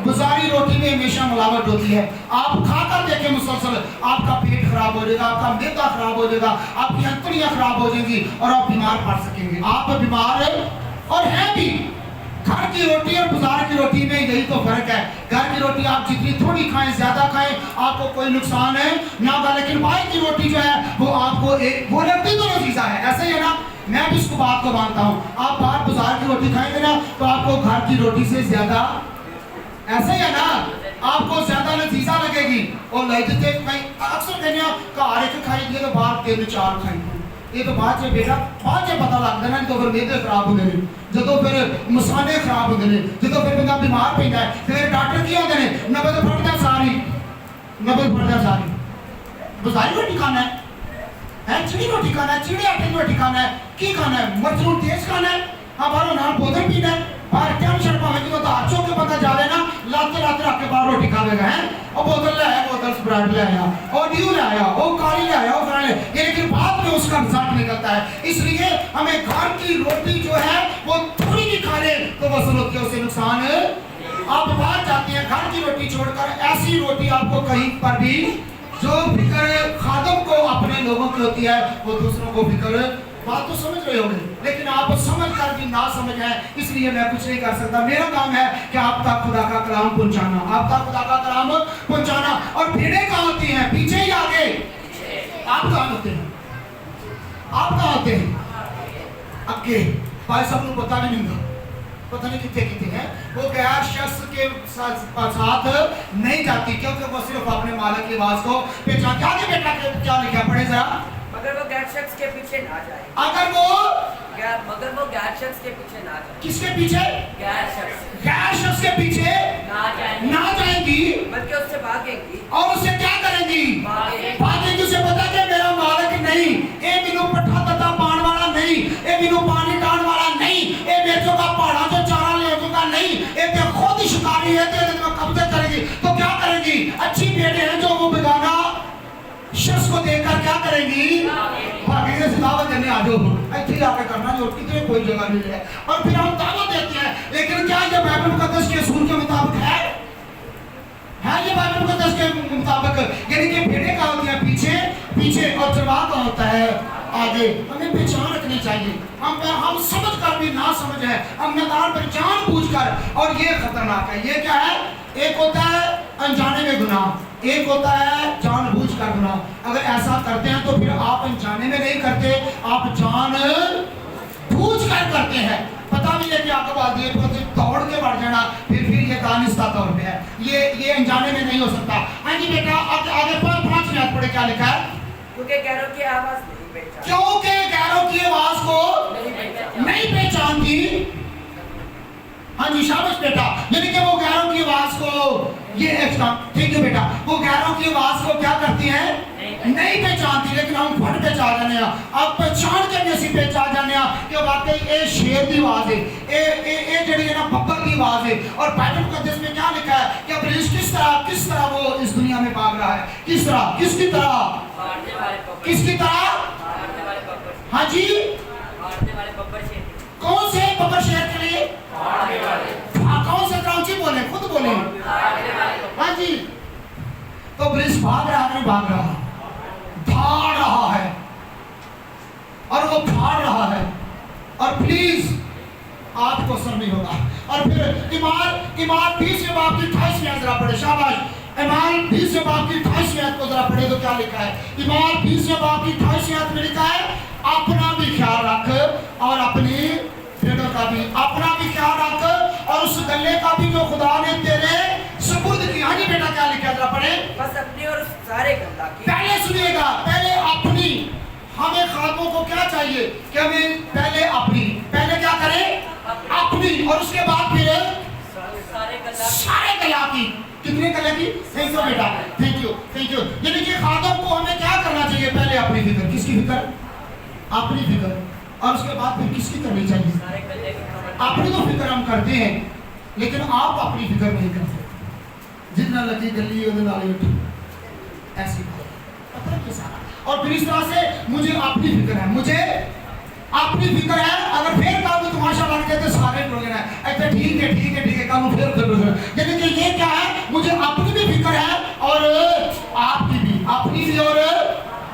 बाजारी रोटी में हमेशा मिलावट होती है। आप खाकर देखें मुसलसल, आपका पेट खराब हो जाएगा, आपका मैदा खराब हो जाएगा, आपकी अंतड़ियां खराब हो जाएंगी और आप बीमार पड़ सकेंगे। आप बीमार और हैं भी। घर की रोटी और बाजार की रोटी में यही तो फर्क है। घर की रोटी आप जितनी थोड़ी खाएं, ज्यादा खाएं, आपको कोई नुकसान है ना होगा, लेकिन बाहर की रोटी जो है वो आपको वो लगती तो लजीजा है, ऐसे ही है ना। मैं भी इसको बात को मानता हूँ, आप बाहर बाजार की रोटी खाएंगे ना तो आपको घर की रोटी से ज्यादा, ऐसे ही है ना, आपको ज्यादा लजीजा लगेगी। और लजते अक्सर कहने घर एक खाई दिए तो बाहर 3-4 खाई, ये तो बात से बेटा बात से पता लगता है ना, तो फिर मेदे खराब होते हैं, जो फिर मसाले खराब होते हैं, जो फिर बंदा बीमार पैदा है, फिर डॉक्टर की होते हैं 90 तो फटदा सारी, 90 फटदा सारी। बाजारी रोटी खाना है, चिड़ी रोटी खाना है, चिड़ी आटे की रोटी खाना है, की खाना है, मरचून तेज खाना है, हाँ बारो नाम भोजन पीना है, बाहर टेंशन पावे तो हाथों के पता जावे ना, लाते लाते रख के बाहर रोटी खावेगा है, और बोतल ले आया, बोतल स्प्राइट ले आया, और ड्यू ले आया, और काली ले आया, और फ्राई ले, ये लेकिन बाद में उसका रिजल्ट निकलता है। इसलिए हमें घर की रोटी जो है वो थोड़ी भी खा ले तो वसूल होती है, उससे नुकसान है। आप बाहर जाते हैं घर की रोटी छोड़कर, ऐसी रोटी आपको कहीं पर भी जो फिक्र खादम को अपने लोगों की होती है वो दूसरों को फिक्र, बात तो समझ रहे होंगे, लेकिन आप समझ कर भी ना समझ है, इसलिए मैं कुछ नहीं कर सकता। मेरा काम है कि आप तक खुदा का कलाम पहुंचाना, आप तक खुदा का कलाम पहुंचाना। और भेड़ें कहाँ होती हैं, पीछे ही आगे? आप कहाँ होते हैं, आप कहाँ होते हैं? आगे। भाई सब लोग पता नहीं होगा, पता नहीं कितने कितने हैं, वो गैर शख्स के साथ नहीं जाती, क्योंकि वो सिर्फ अपने मालिक की आवाज को पहचानती। आगे बेटा क्या लिखा, पढ़े जरा। मगर वो गैर शख्स के पीछे ना जाए, मगर वो गैर शख्स के पीछे ना जाए। किसके पीछे? गैर शख्स के पीछे ना जाएंगी, बल्कि उससे भागेंगी। और उससे क्या करेंगी? भागेंगी। उसे पता कि मेरा मालिक नहीं, ये बिनु पट्ठा तथा पान वाला नहीं, ये बिनु पानी डाल वाला नहीं, ये बेचो का पहाड़ा जो चारा ले का नहीं, ये तो खुद ही शिकारी है, तो कब्जे करेगी। तो क्या करेंगी? अच्छी भेड़ें हैं जो वो बेगाना शख्स को देखकर क्या करेंगी? भागेंगी। कहते हैं दावत देने आ जाओ, ऐसे आके करना जो कितने कोई जगह नहीं है, और फिर हम दावत देते हैं। लेकिन क्या ये बाइबल मुकद्दस के असूल के मुताबिक है ये बाइबल मुकद्दस के मुताबिक? यानी कि भेड़ें का होती है पीछे पीछे और चरवाहा का होता है आगे। हमें पहचान रखनी चाहिए। हम समझ कर भी ना समझ है, हम मैदान पर जानबूझ कर, और ये खतरनाक है। ये क्या है? एक होता है अनजाने में गुनाह, एक होता है जानबूझ कर गुनाह। अगर ऐसा करते हैं तो फिर आप अनजाने में नहीं करते, आप जानबूझ कर करते हैं। पता भी है कि आपको बात ये दौड़ के बढ़ जाना, फिर ये दानिस्ता तौर पे है, ये अनजाने में नहीं हो सकता। हाँ जी बेटा, आगे 5 मिनट पढ़े, क्या लिखा है? क्योंकि गैरों की आवाज नहीं पहचानती, क्योंकि गैरों की आवाज को नहीं पहचानती। हाँ जी, शाबाश बेटा। यानी कि वो गैरों की आवाज को, ये ठीक है बेटा, वो गैरों की आवाज को क्या करती हैं? नहीं पहचानती। लेकिन हम फट पहचान जाने, अब पहचान के भी असी पहचान जाने कि वाकई ये शेर की आवाज है, ये जड़ी है ना बब्बर की आवाज है। और बाइबल मुकद्दस में क्या लिखा है कि इब्लीस किस तरह वो इस दुनिया में भाग रहा है, किस तरह, किसकी तरह, किसकी तरह? हाँ जी, कौन से बब्बर शेर के लिए? कौन से क्रौची बोले, खुद बोले। हाँ जी, तो इब्लीस भाग रहा है, नहीं भाग रहा, भाग रहा है, और वो भाग रहा है। और प्लीज आपको शर्म नहीं होगा। और फिर ईमान 20 बाब की 28 में जरा पढ़े, शाबाश। ईमान 20 बाब की 28 में को जरा पढ़े तो क्या लिखा है? ईमान 20 बाब की 28 में लिखा है, अपना भी ख्याल रख और अपनी भेड़ों का भी, अपना भी ख्याल रख और उस गले का भी जो खुदा ने तेरे सुपुर्द किया। हाँ जी बेटा, क्या लिखा है जरा पढ़े? बस अपनी और सारे गल्ला की। पहले सुनिएगा, पहले अपनी। हमें खादमों को क्या चाहिए कि हमें पहले अपनी, पहले क्या करें? अपनी, और उसके बाद फिर सारे गला की। कितने गले की? थैंक यू बेटा, थैंक यू। यानी कि खादम को हमें क्या करना चाहिए? पहले अपनी फिक्र। किसकी फिक्र? अपनी फिक्र। और उसके बाद फिर किसकी करनी चाहिए? अपनी तो फिक्र हम करते हैं, लेकिन आप अपनी फिक्र नहीं करते। जितना लगी गली ऐसी पता नहीं सारा। और फिर इस तरह से मुझे अपनी फिक्र है, मुझे अपनी फिक्र है। अगर फिर कल तमाशा बन के सारे लोग अच्छा ठीक है कल फिर। यानी कि ये क्या है? मुझे अपनी भी फिक्र है और आपकी भी, अपनी भी। और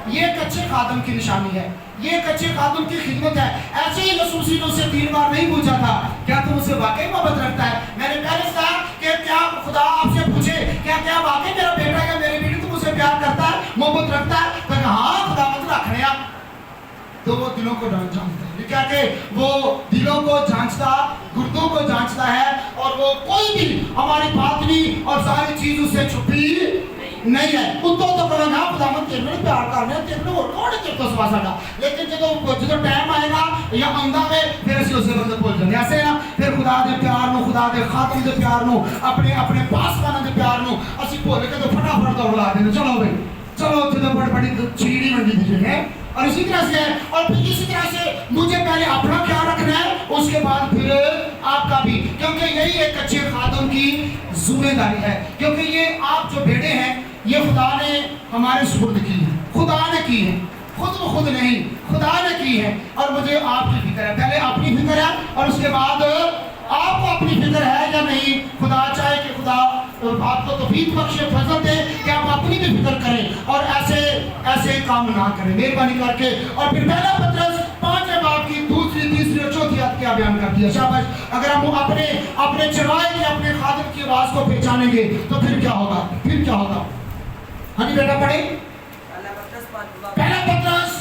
ये कच्चे खादम की निशानी है, ये कच्चे खादम की खिदमत है। ऐसे ही यीशु ने उससे 3 बार नहीं पूछा था, क्या तुम उससे वाकई मोहब्बत रखता है? मैंने पहले कहा कि क्या खुदा आपसे पूछे क्या वाकई मेरा बेटा या मेरी बेटी तुम उसे प्यार करता है, मोहब्बत रखता है? तो हाँ खुदा मत रख रहे आप। तो वो दिलों को जानता है, क्या कि वो दिलों को जांचता, गुर्दों को जांचता है, और वो कोई भी हमारी बातनी और सारी चीज उससे छुपी नहीं है। उतो तो करेंगे हाँ खुदा मत तेरे में प्यार करने तेरे और कौन है तेरे तो सवा साडा। लेकिन जो टाइम आएगा या आंदा वे फिर ਅਸੀਂ ਉਸੇ ਬੰਦੇ ਭੁੱਲ ਜਾਂਦੇ ਐਸੇ ਨਾ। ਫਿਰ ਖੁਦਾ ਦੇ ਪਿਆਰ ਨੂੰ, ਖੁਦਾ ਦੇ ਖਾਤਮ ਦੇ ਪਿਆਰ ਨੂੰ, ਆਪਣੇ ਪਾਸਵਾਨਾਂ ਦੇ ਪਿਆਰ ਨੂੰ ਅਸੀਂ ਭੁੱਲ ਕੇ ਤਾਂ ਫਟਾਫਟ ਦੌੜ ਲਾ ਦਿੰਦੇ, ਚਲੋ ਬਈ चलो तो बड़ी चीड़ी मंडी दीजिए। और इसी तरह से, और फिर इसी तरह से मुझे पहले अपना ख्याल रखना है, उसके बाद फिर आपका भी, क्योंकि यही एक अच्छे खादम की जिम्मेदारी है। क्योंकि ये आप जो बेटे हैं ये खुदा ने हमारे सुपुर्द की है, खुदा ने की है, खुद नहीं, खुदा ने की है। और मुझे आपकी फिक्र है, पहले अपनी फिक्र है और उसके बाद आपको अपनी फिक्र है या नहीं। खुदा चाहे कि खुदा आपको तौफीक बख्शे, फजल दे कि आप अपनी भी फिक्र करें और ऐसे काम ना करें मेहरबानी करके। और फिर पहला पत्रस 5वें बाब की 2, 3 और 4 आयत क्या बयान करती है? शाबाश। अगर हम अपने चराए की, अपने खादिम की आवाज को पहचानेंगे तो फिर क्या होगा? हाँ जी बेटा पढ़े, पहला पत्रस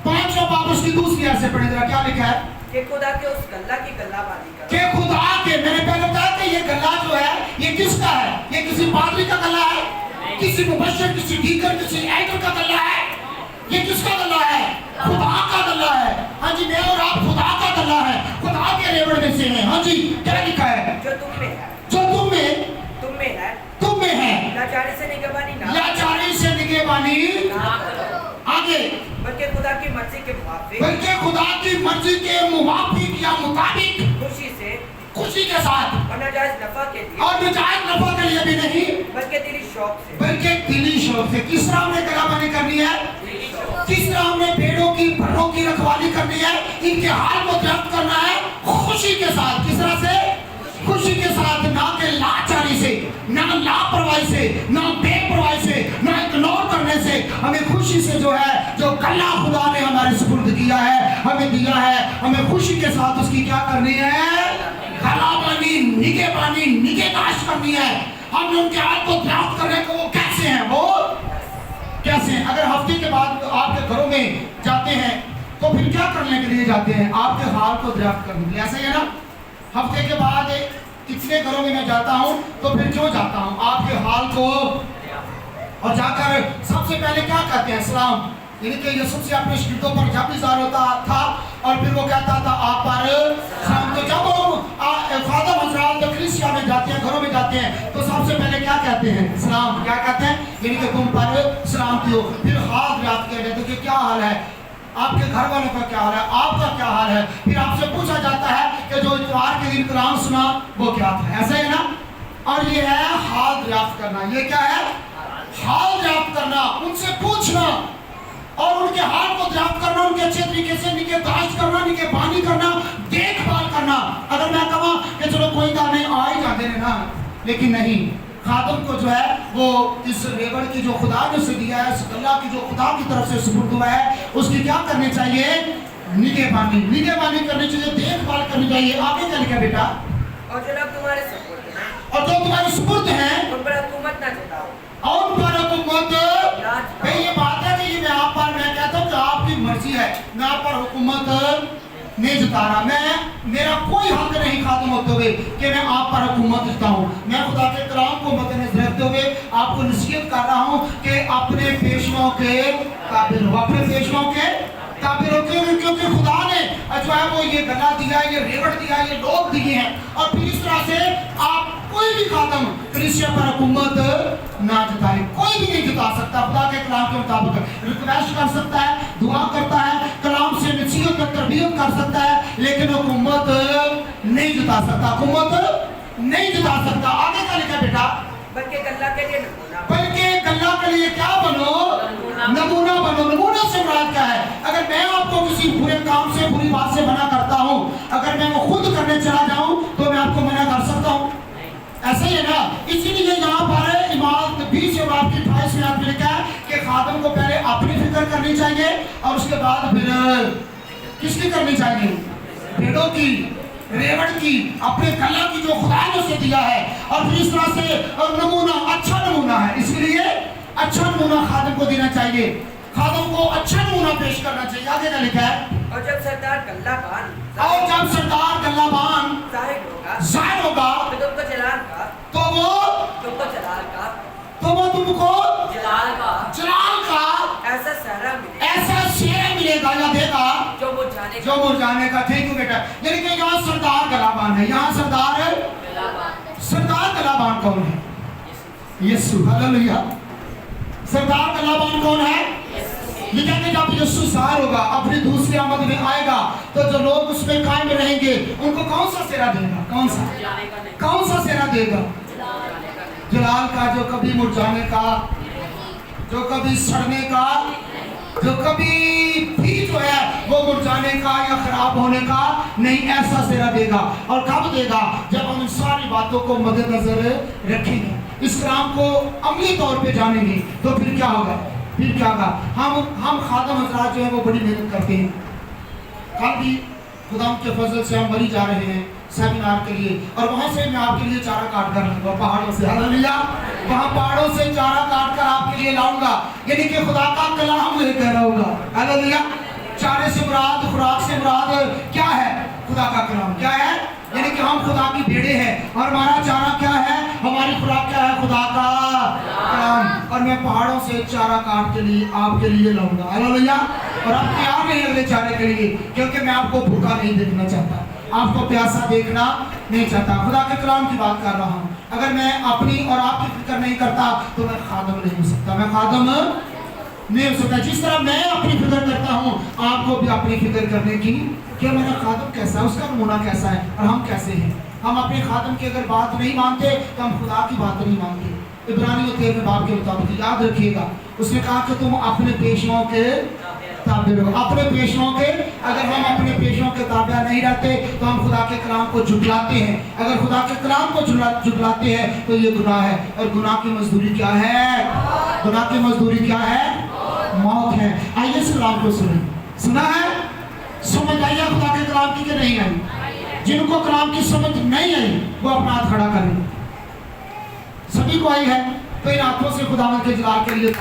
5वां बाब उसकी 2 आयत से पढ़े जरा, क्या लिखा है? कि खुदा के उस गल्ला की गल्लाबाजी करो। कि खुदा के, मैंने पहले बताया कि ये गल्ला जो है ये किसका है? ये किसी पादरी का गल्ला है, किसी मुबश्शिर, किसी डीकर, किसी एंकर का गल्ला है? ये किसका गल्ला है? खुदा का गल्ला है। हाँ जी, मैं और आप खुदा का गल्ला है, खुदा के रेवड़ में से हैं। हाँ जी, क्या लिखा है? जो तुम में है, तुम में है, लाचारी से निगहबानी ना आगे, बल्कि खुदा की मर्जी के मुवाफिक या मुताबिक, खुशी के साथ, और नाजायज नफा के लिए भी नहीं, बल्कि दिली शौक से। किस तरह हमने कलाबानी करनी है? किस तरह हमने पेड़ों की फलों ان کے حال کو دریافت کرنا ہے خوشی کے ساتھ. کس طرح سے؟ خوشی کے ساتھ, نہ کہ لاچاری سے, نہ لاپرواہی سے, نہ بے پرواہی سے, نہ اگنور کرنے سے. ہمیں خوشی سے جو ہے, جو کلہ خدا نے ہمارے سپرد کیا ہے, ہمیں دیا ہے, ہمیں خوشی کے ساتھ اس کی کیا کرنی ہے؟ کلابانی, نگہبانی, نگہداشت کرنی ہے. ہم ان کے حال کو دریافت کرنے کو وہ کیسے ہیں, وہ کیسے ہیں. اگر ہفتے کے بعد آپ کے گھروں میں جاتے ہیں تو پھر کیا کرنے کے لیے جاتے ہیں؟ آپ کے حال کو دریافت کرنے کے لیے. ایسا ہی ہے نا؟ ہفتے کے بعد کتنے گھروں میں جاتا ہوں تو پھر کیوں جاتا ہوں؟ آپ کے حال کو, اور جا کر سب سے پہلے کیا کہتے ہیں؟ سلام. یعنی کہ یسوع سے اپنے شگردوں پر جب اظہار ہوتا تھا اور پھر وہ کہتا تھا آپ پر سلام. تو جب وہ فادر حضرات کلیسیا میں جاتے ہیں, گھروں میں جاتے ہیں, تو سب سے پہلے کیا کہتے ہیں؟ سلام. کیا کہتے ہیں؟ یعنی کہ تم پر سلامتی ہو. پھر حال دریافت کیا جاتا ہے کہ کیا حال ہے, آپ کے گھر والوں کا کیا حال ہے, آپ کا کیا حال ہے. پھر آپ سے پوچھا جاتا ہے کہ جو اتوار کے دن کلام سنا وہ کیا تھا. ایسا ہے نا؟ اور یہ ہے حال دریافت کرنا. یہ کیا ہے؟ حال دریافت کرنا, ان سے پوچھنا اور ان کے حال کو دریافت کرنا, ان کے اچھے طریقے سے نگہداشت کرنا, نگہبانی کرنا, دیکھ بھال کرنا. اگر میں کہوں کہ چلو کوئی گل نہیں, آ ہی جاتے ہیں نا, لیکن نہیں. خادم کو جو ہے وہ اس ریوڑ کی جو خدا نے اسے دیا ہے, اس اللہ کی جو خدا کی طرف سے سپرد ہوا ہے, اس کی کیا کرنی چاہیے؟ نگہبانی. نگہبانی کرنی چاہیے, دیکھ بھال کرنی چاہیے. آگے کیا لکھا بیٹا؟ اور جو لوگ تمہارے سپرد ہیں, اور جو تمہارے سپرد ہیں, ان پر حکومت نہ جتاؤ. اور ان پر حکومت, بھئی یہ بات ہے کہ یہ میں آپ پر, میں کہتا ہوں کہ آپ کی مرضی ہے, میں آپ پر حکومت نہیں جتا رہا. میرا کوئی حق نہیں خادم ہوتے ہوئے کہ میں آپ پر حکومت جتاؤں. میں خدا کے کلام کو مد نظر رکھتے ہوئے آپ کو نصیحت کر رہا ہوں کہ اپنے پیشواؤں کے قابل ہو, اپنے پیشواؤں کے قابل ہو. کیونکہ خدا نے جو ہے وہ یہ گلا دیا ہے, یہ ریوڑ دیا ہے, یہ لوگ دیے ہیں, اور پھر اس طرح سے آپ کوئی بھی خادم کلیسیا پر حکومت نہ جتائے. کوئی بھی نہیں جتا سکتا. خدا کے کلام کے مطابق ریکویسٹ کر سکتا ہے, دعا کرتا ہے, کلام سے نصیحت اور تربیت کر سکتا ہے, لیکن حکومت نہیں جتا سکتا. حکومت نہیں جتا سکتا. آگے کا لکھا بیٹا, بلکہ گلہ کے لیے نمونہ, بلکہ گلہ کے لیے کیا بنو؟ نمونہ بنو. نمونہ سے مراد کیا ہے؟ اگر میں آپ کو کسی برے کام سے, بری بات سے منع کرتا ہوں, اگر میں وہ خود کرنے چلا جاؤں تو میں آپ کو منع کر سکتا ہوں؟ ایسا ہی ہے نا. اسی لیے یہاں پر امام 20 اور آپ کی 28 میں آپ نے لکھا ہے کہ خادم کو پہلے اپنی فکر کرنی چاہیے اور اس کے بعد پھر کس کی کرنی چاہیے؟ بھیڑوں کی, ریوڑ کی, اپنے کلہ کی جو خدا نے اسے دیا ہے. اور پھر اس طرح سے نمونہ, اچھا نمونہ ہے, اس لیے اچھا نمونہ خادم کو دینا چاہیے. خادم کو اچھا نمونہ پیش کرنا چاہیے. آگے کیا لکھا ہے؟ اور جب سردار گلہ بان, اور جب سردار گلہ بان ظاہر ہوگا تو تم کو جلال کا, تو وہ تم کو جلال کا, تو وہ تم کو جلال کا ایسا سہرا ملے, ایسا شیر ملے گا یا دے گا جو مرجھانے کا, جو مرجھانے کا. تھینک یو بیٹا. یعنی کہ یہاں سردار گلابان ہے, یہاں سردار گلابان کون ہے؟ یسوع. ہلیلویا. سردار گلابان کون ہے؟ یہ کہتے ہیں جب یسوع ظاہر ہوگا, اپنی دوسری آمد میں آئے گا, تو جو لوگ اس میں قائم رہیں گے ان کو کون سا سیرا دے گا؟ کون سا سیرا دے گا؟ جلال کا, جو کبھی مرجھانے کا, جو کبھی سڑنے کا, جو کبھی بھی جو ہے وہ مرجھانے کا یا خراب ہونے کا نہیں, ایسا سیرا دے گا. اور کب دے گا؟ جب ہم ان ساری باتوں کو مد نظر رکھیں گے, اس کلام کو عملی طور پہ جانیں گے, تو پھر کیا ہوگا؟ پھر کیا ہوگا؟ ہم خادم حضرات جو ہیں وہ بڑی محنت کرتے ہیں. کل بھی خدا کے فضل سے ہم بری جا رہے ہیں سیمینار کے لیے, اور وہاں سے میں آپ کے لیے چارہ کاٹ کر لاؤں گا پہاڑوں سے. ہلیلویا. وہاں پہاڑوں سے چارہ کاٹ کر آپ کے لیے لاؤں گا, یعنی کہ خدا کا کلام لے کر آؤں گا. ہلیلویا. چارے سے مراد, خوراک سے مراد کیا ہے؟ خدا کا کلام. کیا ہے؟ یعنی کہ ہم خدا کی بھیڑیں ہیں, اور ہمارا چارہ کیا ہے؟ ہماری خوراک کیا ہے؟ خدا کا کلام. اور میں پہاڑوں سے چارہ کاٹ کے لیے آپ کے لیے لاؤں گا. ہلیلویا. اور آپ تیار نہیں اگلے چارے کے لیے, کیونکہ میں آپ کو بھوکا نہیں دیکھنا چاہتا, آپ کو پیاسا دیکھنا نہیں چاہتا. خدا کے کلام کی بات کر رہا ہوں. اگر میں اپنی اور آپ کی فکر نہیں کرتا تو میں خادم نہیں ہو سکتا. میں خادم نہیں ہو سکتا. جس طرح میں اپنی فکر کرتا ہوں, آپ کو بھی اپنی فکر کرنے کی کہ میرا خادم کیسا ہے, اس کا نمونہ کیسا ہے, اور ہم کیسے ہیں. ہم اپنے خادم کی اگر بات نہیں مانتے تو ہم خدا کی بات نہیں مانتے. इब्रानियों 13 बाब के मुताबिक याद रखिएगा, उसने कहा कि तुम अपने पेशवाओं के ताबे रहो। अपने पेशवाओं के, अगर हम अपने पेशवाओं के ताबे नहीं रहते तो हम खुदा के कलाम को झुठलाते हैं। अगर खुदा के कलाम को झुठलाते हैं तो ये गुनाह है, और गुनाह की मजदूरी क्या है? गुनाह की मजदूरी क्या है? मौत है। आइए इस कलाम को सुने। सुना है? समझ आई है खुदा के कलाम की कि नहीं आई? जिनको कलाम की समझ नहीं आई वो अपना हाथ खड़ा करें। सभी को आई है तो इन हाथों से खुदावंद के जलाल के लिए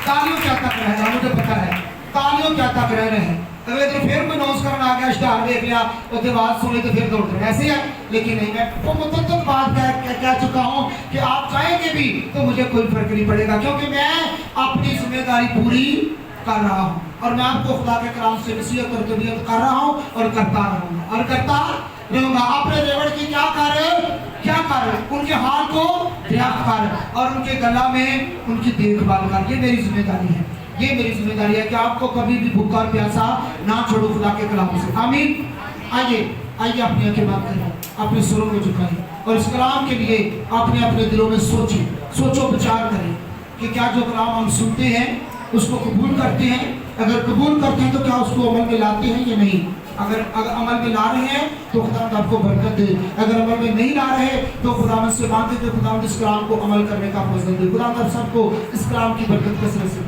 तालियों क्या तक रह रहा, मुझे पता है तालियों क्या तक रह रहे हैं। अगले दिन फिर कोई नोस करना आ गया, इश्तेहार देख लिया, उसके बाद सुने तो फिर दौड़ रहे, ऐसे है। लेकिन नहीं, मैं वो मुतद्दल बात कह चुका हूँ कि आप चाहेंगे भी तो मुझे कोई फर्क नहीं पड़ेगा, क्योंकि मैं अपनी जिम्मेदारी पूरी कर रहा हूँ और मैं आपको खुदा के कलाम से नसीहत और तरबियत कर रहा हूँ और करता रहूँगा और करता रहूँगा। अपने रेवड़ की क्या कर उनके हाल को रियायत कर और उनके गला में उनकी देखभाल कर। ये मेरी जिम्मेदारी है, ये मेरी जिम्मेदारी है कि आपको कभी भी भूखा और प्यासा ना छोड़ो खुदा के कलाम से। आमीन। आइए अपनी आंखें बंद करें, अपने सुरों को झुकाएं और इस कलाम के लिए अपने अपने दिलों में सोचो विचार करें कि क्या जो कलाम हम सुनते हैं उसको कबूल करते हैं। अगर कबूल करते हैं तो क्या उसको अमल में लाते हैं या नहीं? अगर अमल में ला रहे हैं तो खुदावंद आपको बरकत दे, अगर अमल में नहीं ला रहे तो खुदावंद से मांगते कि खुदावंद इस कलाम को अमल करने का फजल दे। खुदावंद आप सबको इस कलाम की बरकत कसरत से